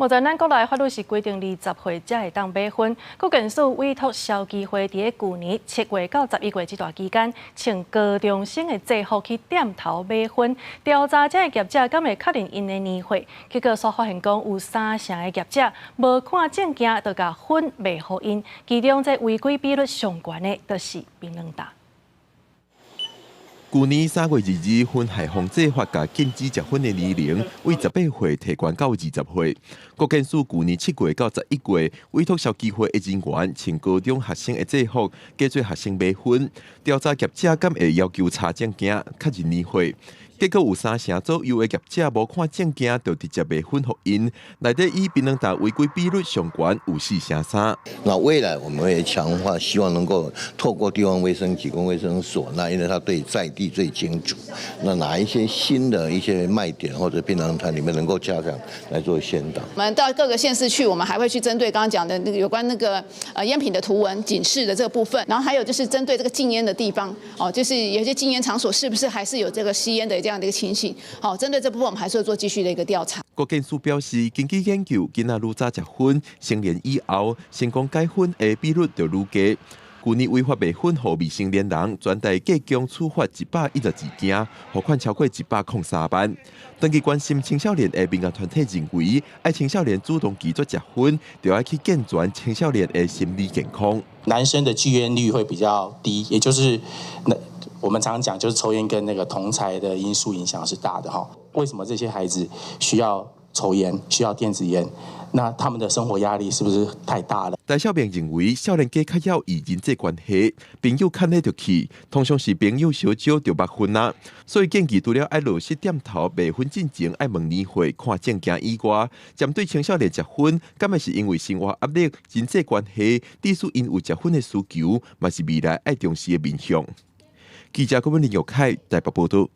目前咱国内法律是规定20岁才会当买薰，国检署委托消基会伫去年7月到11月这段期间，请高中生的制服去店头买薰，调查这个业者敢会确认因的年岁。结果所发现讲有3成的业者无看证件就甲薰卖互因，其中这违规比率上悬的就是槟榔达。 去年3月22日，薰害防治法甲禁止食薰的年龄为18岁提悬到20岁。国检署去年7月到11月，委托消基会的人员请高中学生的制服，假做学生买薰，调查业者敢会要求查证件、确认年岁。结果有3成左右的业者无看证件就直接卖薰互因，内底以槟榔达违规比率上悬有4成3。那未来我们会强化，希望能够透过地方卫生局跟卫生所，那因为他对在地最清楚，那哪一些新的一些卖点或者槟榔摊里面能够加强来做宣导。我们到各个县市去，我们还会去针对刚刚讲的那个有关那个烟品的图文警示的这个部分，然后还有就是针对这个禁烟的地方，哦，就是有些禁烟场所是不是还是有这个吸烟的这样的一个情形？好，针对这部分我们还是会做继续的一个调查。国检署表示，根据研究，囡仔愈早食薰，成年以后成功戒薰的比率就愈低。去年违法卖薰予未成年人，全台计共处罚112件，罚款超过103万。长期关心青少年的民间团体认为，爱青少年主动拒绝食薰，就要去健全青少年的心理健康。男生的拒烟率会比较低，也就是我们常讲，就是抽烟跟那个同侪的因素影响是大的哈。为什么这些孩子需要抽烟，需要电子烟？那他们的生活压力是不是太大了？戴小明认为，少年家较要以人际关系，朋友看得就去，通常是朋友烧酒就捌薰啊。所以建议除了爱落实店头卖薰进前爱问年岁、看证件以外，针对青少年食薰，敢会是因为生活压力、人际关系，致使因有食薰的需求，嘛是未来爱重视的面向。记者郭文林、玉凯台北报道。